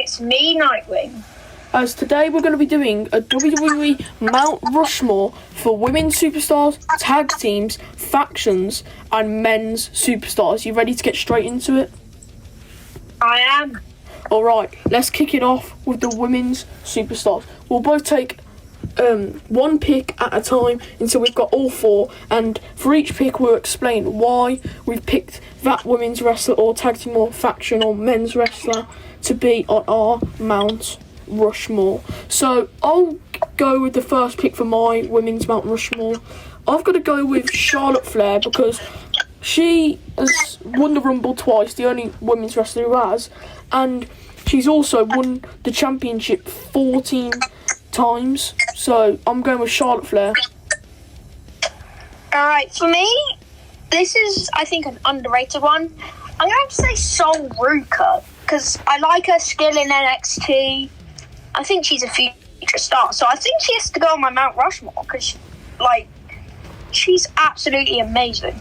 it's me, Nightwing. As today we're going to be doing a WWE Mount Rushmore for women's superstars, tag teams, factions, and men's superstars. You ready to get straight into it? I am. Alright, let's kick it off with the women's superstars. We'll both take one pick at a time until we've got all four, and for each pick we'll explain why we've picked that women's wrestler or tag team or faction or men's wrestler to be on our Mount Rushmore. So I'll go with the first pick for my women's Mount Rushmore. I've got to go with Charlotte Flair because she has won the Rumble twice, the only women's wrestler who has, and she's also won the championship 14 times. So I'm going with Charlotte Flair. Alright, for me, this is, I think, an underrated one. I'm going to say Sol Ruka because I like her skill in NXT. I think she's a future star, so I think she has to go on my Mount Rushmore because, she's absolutely amazing.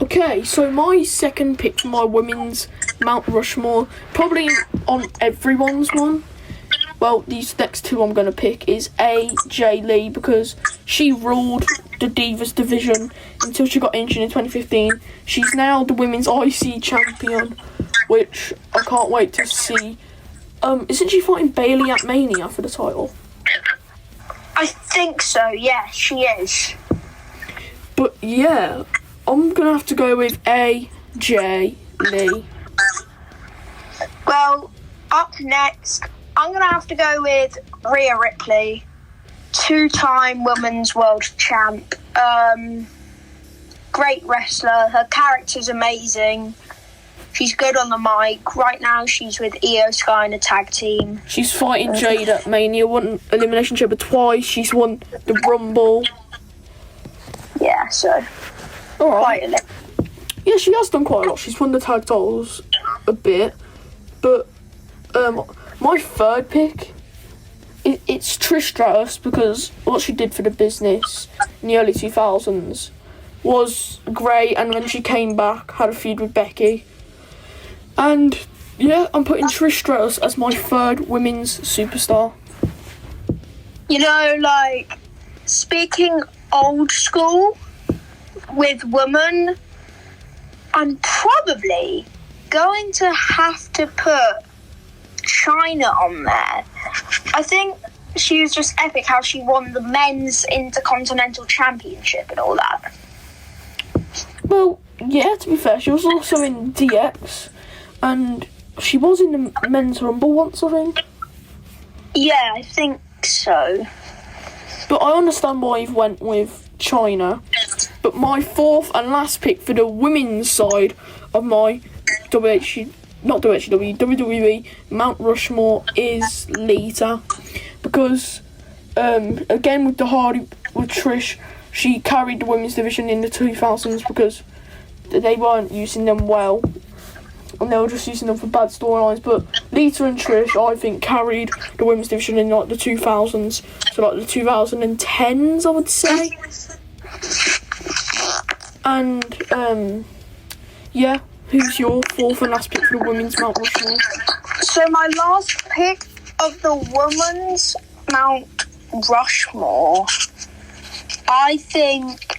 Okay, so my second pick for my women's Mount Rushmore, probably on everyone's one. Well, these next two I'm going to pick is AJ Lee because she ruled the Divas division until she got injured in 2015. She's now the women's IC champion, which I can't wait to see. Isn't she fighting Bayley at Mania for the title? I think so, yeah, she is. But yeah, I'm going to have to go with AJ Lee. Well, up next, I'm going to have to go with Rhea Ripley, two-time women's world champ. Great wrestler, her character's amazing. She's good on the mic. Right now, she's with Io Sky in a tag team. She's fighting Jade at Mania, won Elimination Chamber twice. She's won the Rumble. Yeah, so... Alright. Yeah, she has done quite a lot. She's won the tag titles a bit. But my third pick, it's Trish Stratus because what she did for the business in the early 2000s was great. And when she came back, had a feud with Becky. And yeah, I'm putting Trish Stratus as my third women's superstar. You know, speaking old school with women, I'm probably going to have to put Chyna on there. I think she was just epic how she won the men's Intercontinental Championship and all that. Well, yeah, to be fair, she was also in DX. And she was in the men's Rumble once, I think. Yeah, I think so. But I understand why you've went with Chyna. But my fourth and last pick for the women's side of my WWE Mount Rushmore is Lita. Because, again, with Trish, she carried the women's division in the 2000s because they weren't using them well. And they were just using them for bad storylines. But Lita and Trish, I think, carried the women's division in the 2000s. So the 2010s, I would say. And yeah, who's your fourth and last pick for the women's Mount Rushmore? So my last pick of the women's Mount Rushmore, I think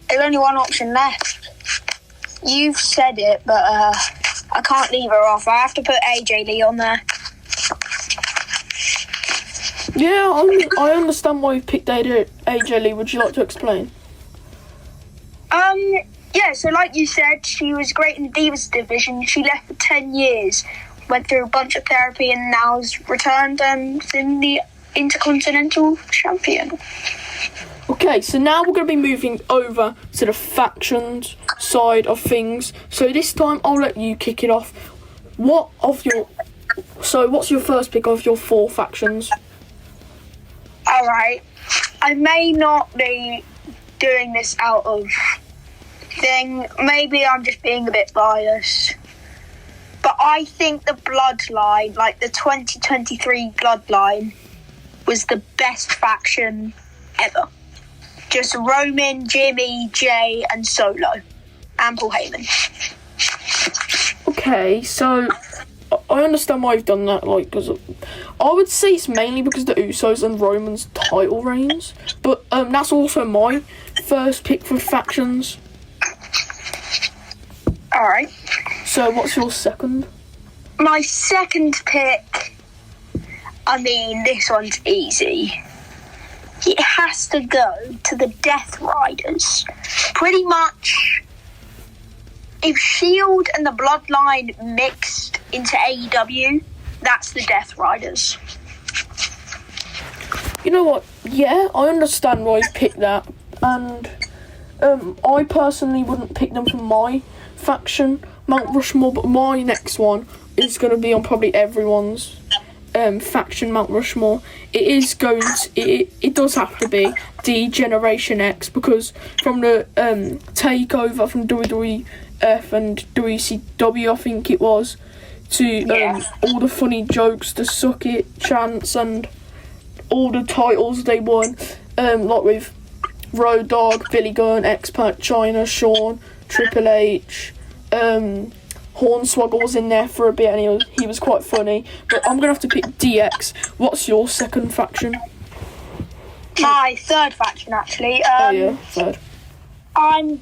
there's only one option left. You've said it, but I can't leave her off. I have to put AJ Lee on there. Yeah, I understand why you picked AJ Lee. Would you like to explain? Yeah, so like you said, she was great in the Divas division. She left for 10 years, went through a bunch of therapy, and now's returned and is in the Intercontinental Champion. Okay, so now we're going to be moving over to the factions side of things. So this time I'll let you kick it off. What's your first pick of your four factions? Alright, I may not be doing this out of thing. Maybe I'm just being a bit biased. But I think the Bloodline, the 2023 Bloodline, was the best faction ever. Just Roman, Jimmy, Jay, and Solo. And Paul Heyman. Okay, so I understand why you've done that, like, because I would say it's mainly because the Usos and Roman's title reigns, but that's also my first pick for factions. Alright. So what's your second? My second pick, I mean, this one's easy. It has to go to the Death Riders. Pretty much, if Shield and the Bloodline mixed into AEW, that's the Death Riders. You know what? Yeah, I understand why you picked that, and I personally wouldn't pick them for my faction, Mount Rushmore, but my next one is going to be on probably everyone's faction Mount Rushmore. It does have to be the Generation X, because from the takeover from WWF and WCW, I think it was, to all the funny jokes, the suck it chants, and all the titles they won, like with Road Dogg, Billy Gunn, X-Pac, China, Shawn, Triple H, Hornswoggle was in there for a bit, and he was quite funny. But I'm gonna have to pick DX. What's your second faction? My third faction, actually. Third. I'm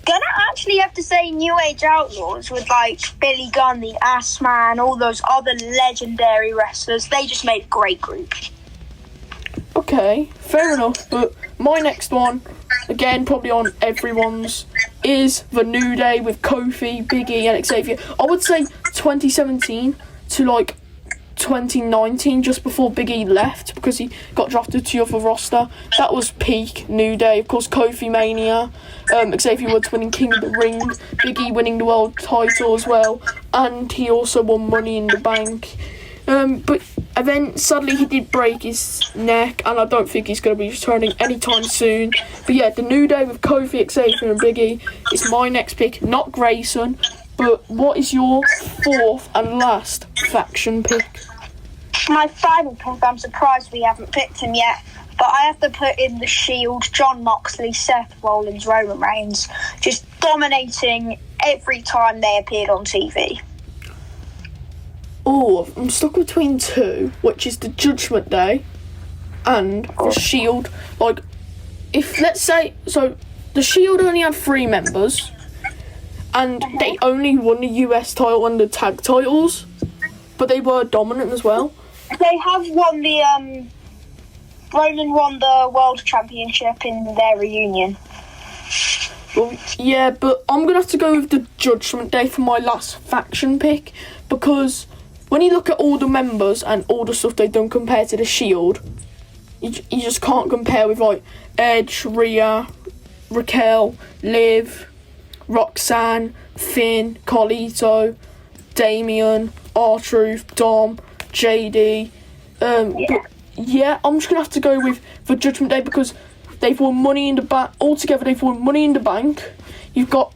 gonna actually have to say New Age Outlaws, with like Billy Gunn, the Ass Man, all those other legendary wrestlers. They just made a great group. Okay, fair enough. But my next one, again probably on everyone's, is the New Day with Kofi, Big E, and Xavier. I would say 2017 to like 2019, just before Big E left because he got drafted to the other roster. That was peak New Day. Of course, Kofi Mania, Xavier Woods winning King of the Ring, Big E winning the world title as well, and he also won Money in the Bank. But then sadly he did break his neck, and I don't think he's going to be returning anytime soon. But yeah, the New Day with Kofi, Xavier, and Big E is my next pick, not Grayson. But what is your fourth and last faction pick? My final pick, I'm surprised we haven't picked him yet, but I have to put in the Shield, John Moxley, Seth Rollins, Roman Reigns, just dominating every time they appeared on TV. Oh, I'm stuck between two, which is the Judgment Day and the Shield. Like, if, let's say, so the Shield only had 3 members, and they only won the US title and the tag titles, but they were dominant as well. They have won the, Roman won the World Championship in their reunion. Well, yeah, but I'm going to have to go with the Judgment Day for my last faction pick, because when you look at all the members and all the stuff they've done compared to the Shield, you just can't compare with, like, Edge, Rhea, Raquel, Liv, Roxanne, Finn, Carlito, Damian, R-Truth, Dom, JD. But yeah, I'm just going to have to go with the Judgment Day because they've won Money in the Bank. Altogether, they've won Money in the Bank. You've got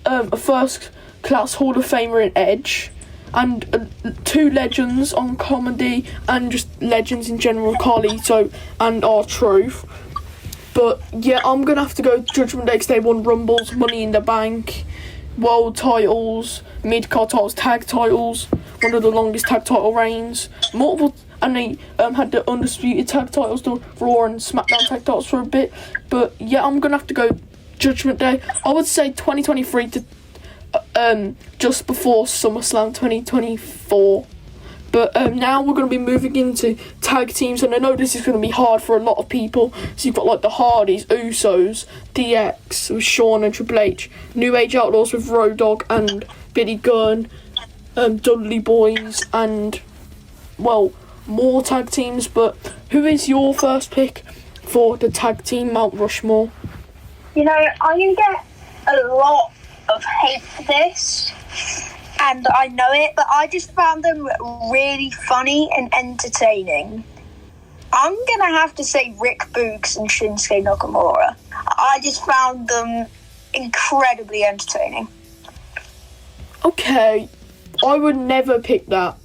a first-class Hall of Famer in Edge, and 2 legends on comedy, and just legends in general, Carlito and R-Truth. But yeah, I'm going to have to go Judgment Day because they won Rumbles, Money in the Bank, World titles, Mid-Card titles, Tag titles, one of the longest tag title reigns, multiple, and they had the undisputed tag titles, the Raw and SmackDown tag titles for a bit. But yeah, I'm going to have to go Judgment Day. I would say 2023 to just before SummerSlam 2024. But now we're going to be moving into tag teams, and I know this is going to be hard for a lot of people. So you've got like the Hardys, Usos, DX with Shawn and Triple H, New Age Outlaws with Road Dogg and Billy Gunn, Dudley Boys, and, well, more tag teams. But who is your first pick for the tag team Mount Rushmore? You know, I'm going to get a lot of hate for this, and I know it, but I just found them really funny and entertaining. I'm gonna have to say Rick Boogs and Shinsuke Nakamura. I just found them incredibly entertaining. Okay, I would never pick that.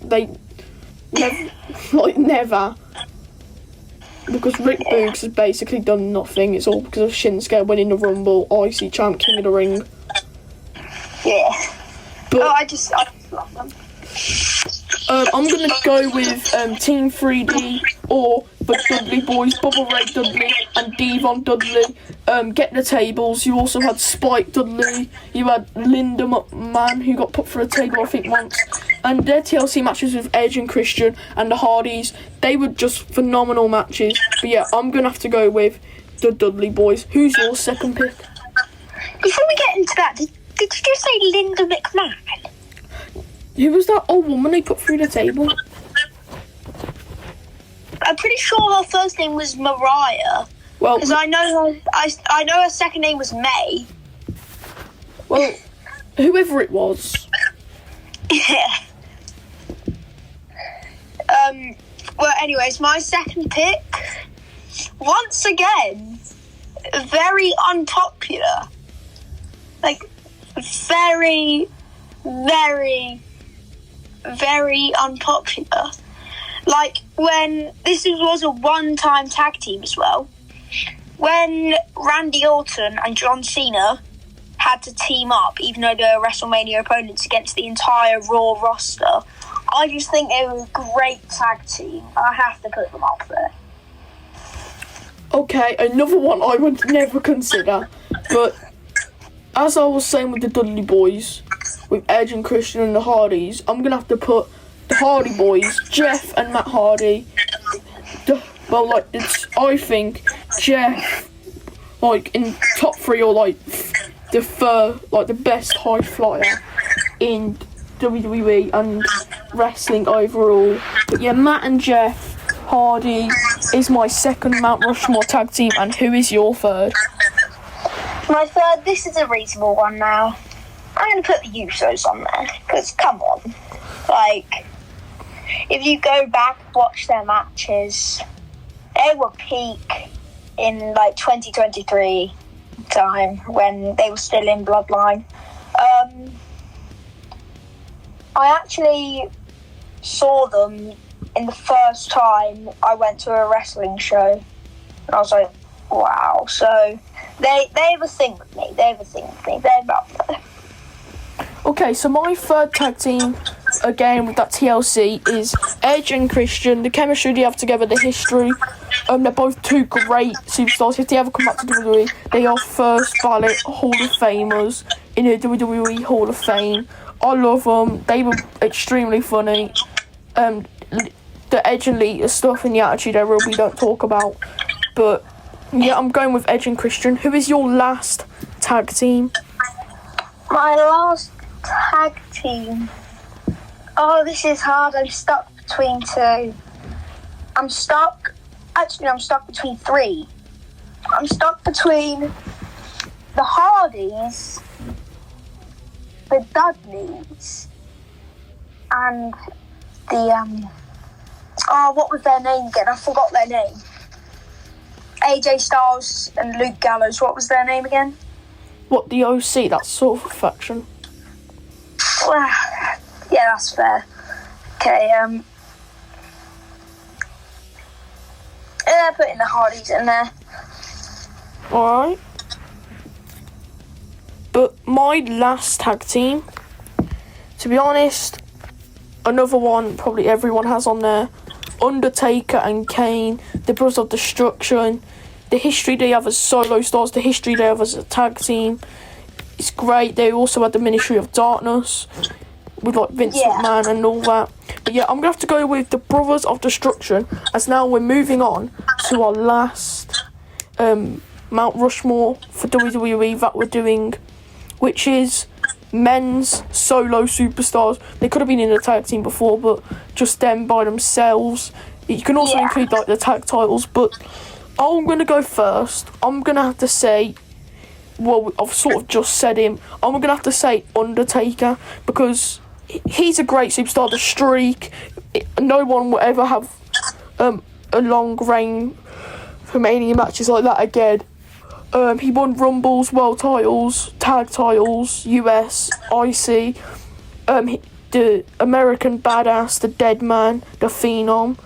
Never. Because Rick Boogs has basically done nothing. It's all because of Shinsuke winning the Rumble, IC Champ, King of the Ring. Yeah. But I just love them. I'm gonna go with Team 3D or the Dudley Boys, Bubba Ray Dudley and Devon Dudley. Get the tables. You also had Spike Dudley. You had Linda McMahon, who got put through a table, I think, once. And their TLC matches with Edge and Christian and the Hardys, they were just phenomenal matches. But yeah, I'm gonna have to go with the Dudley Boys. Who's your second pick? Before we get into that, did you just say Linda McMahon? Who was that old woman they put through the table? I'm pretty sure her first name was Mariah. Well, because I know her second name was May. Well, whoever it was. Yeah. Well, anyways, my second pick, once again, very unpopular. Like, very, very, very unpopular. Like, when this was a one-time tag team as well. When Randy Orton and John Cena had to team up, even though they were WrestleMania opponents, against the entire Raw roster, I just think they were a great tag team. I have to put them up there. Okay, another one I would never consider, but as I was saying with the Dudley Boys, with Edge and Christian and the Hardys, I'm going to have to put the Hardy Boys, Jeff and Matt Hardy. I think Jeff, like, in top three, or like the best high flyer in WWE and wrestling overall. But yeah, Matt and Jeff Hardy is my second Mount Rushmore tag team. And who is your third? My third, this is a reasonable one now. I'm going to put the Usos on there, because come on. Like, if you go back, watch their matches, they were peak in like 2023 time when they were still in Bloodline. I actually saw them in the first time I went to a wrestling show, and I was like, wow. So they have a thing with me. They're up there. Okay, so my third tag team, again with that TLC, is Edge and Christian. The chemistry they have together, the history, they're both two great superstars. If they ever come back to WWE, they are first ballot Hall of Famers in the WWE Hall of Fame. I love them. They were extremely funny. The Edge and Lita stuff in the Attitude Era we don't talk about. But yeah, I'm going with Edge and Christian. Who is your last tag team? My last tag team. Oh, this is hard. I'm stuck between two. I'm stuck between three. I'm stuck between the Hardys, the Dudleys, and the what was their name again? I forgot their name. AJ Styles and Luke Gallows. What was their name again? What, the OC? That's sort of a faction. Well, yeah, that's fair. Okay, putting the Hardys in there. Alright. But my last tag team, to be honest, another one probably everyone has on there, Undertaker and Kane, the Brothers of Destruction. The history they have as solo stars, the history they have as a tag team, it's great. They also had the Ministry of Darkness with like Vince McMahon and all that. But yeah, I'm gonna have to go with the Brothers of Destruction, as now we're moving on to our last Mount Rushmore for WWE that we're doing, which is men's solo superstars. They could have been in a tag team before, but just them by themselves. You can also include like the tag titles, but I'm going to go first. I'm going to have to say, well, I've sort of just said him. I'm going to have to say Undertaker, because he's a great superstar. The streak, no one will ever have a long reign for Mania matches like that again. He won Rumbles, World titles, Tag titles, US, IC, the American Badass, the Dead Man, the Phenom,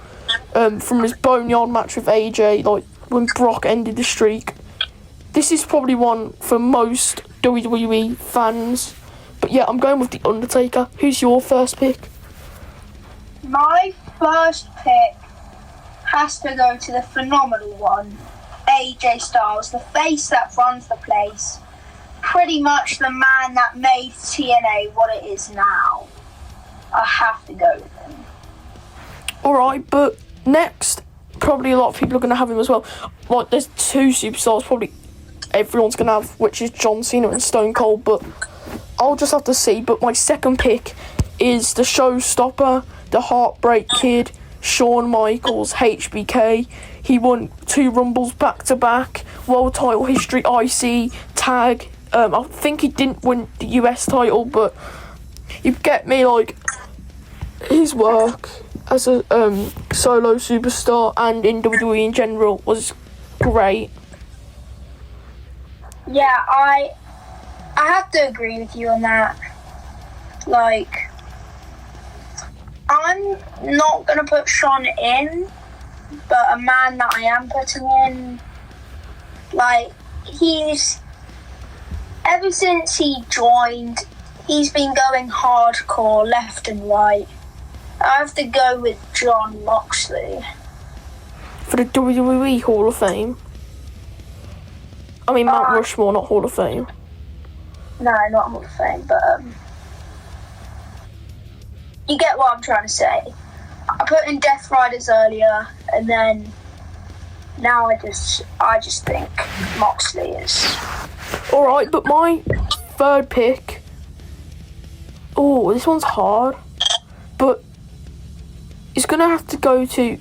from his Boneyard match with AJ, like when Brock ended the streak. This is probably one for most WWE fans. But yeah, I'm going with The Undertaker. Who's your first pick? my first pick has to go to the phenomenal one, AJ Styles, the face that runs the place. Pretty much the man that made TNA what it is now. I have to go with him. Alright, but next, probably a lot of people are going to have him as well. Like, there's two superstars probably everyone's going to have, which is John Cena and Stone Cold, but I'll just have to see. But my second pick is the showstopper, the Heartbreak Kid, Shawn Michaels, HBK. He won 2 Rumbles back-to-back, world title history, IC, tag. I think he didn't win the US title, but you get me, like, his work as a solo superstar and in WWE in general was great. Yeah, I have to agree with you on that. Like, I'm not going to put Shawn in, but a man that I am putting in, like, ever since he joined, he's been going hardcore left and right. I have to go with Jon Moxley. For the WWE Hall of Fame? I mean, Mount Rushmore, not Hall of Fame. No, not Hall of Fame, but you get what I'm trying to say. I put in Death Riders earlier, and then now I just think Moxley is. Alright, but my third pick... Oh, this one's hard. But it's going to have to go to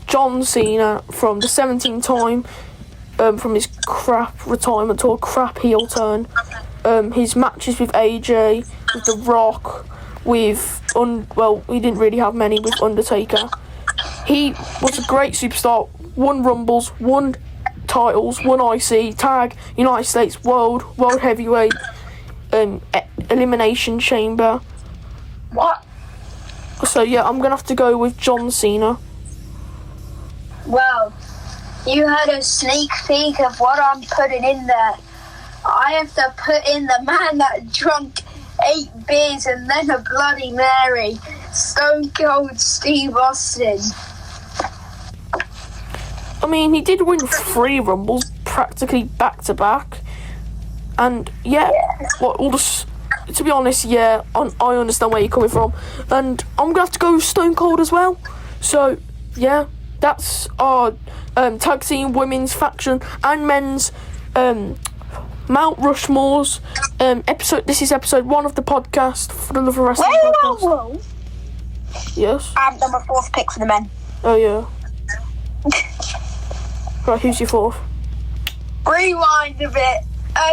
John Cena from the 17th time, from his crap retirement to a crap heel turn. His matches with AJ, with The Rock, with... he didn't really have many with Undertaker. He was a great superstar, won Rumbles, won titles, won IC, tag, United States, world heavyweight, elimination chamber. What? So yeah, I'm gonna have to go with John Cena. Well, you had a sneak peek of what I'm putting in there. I have to put in the man that drunk 8 beers and then a Bloody Mary, Stone Cold Steve Austin. I mean, he did win 3 Rumbles practically back to back, and to be honest, I understand where you're coming from, and I'm gonna have to go with Stone Cold as well. So yeah, that's our tag team women's faction and men's Mount Rushmore's episode. This is episode 1 of the podcast for the Love of Wrestling podcast. Whoa. Yes. I haven't done my 4th pick for the men. Oh yeah. Right, who's your 4th? Rewind a bit.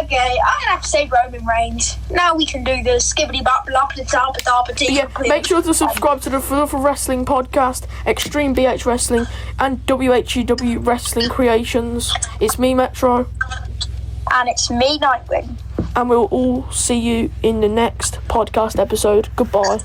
Okay, I'm gonna have to say Roman Reigns. Now we can do the skibbity bop bop da da da. Yeah, make sure to subscribe to the Love of Wrestling podcast, Extreme BH Wrestling, and WHEW Wrestling Creations. It's me, Metro. And it's me, Nightwing. And we'll all see you in the next podcast episode. Goodbye.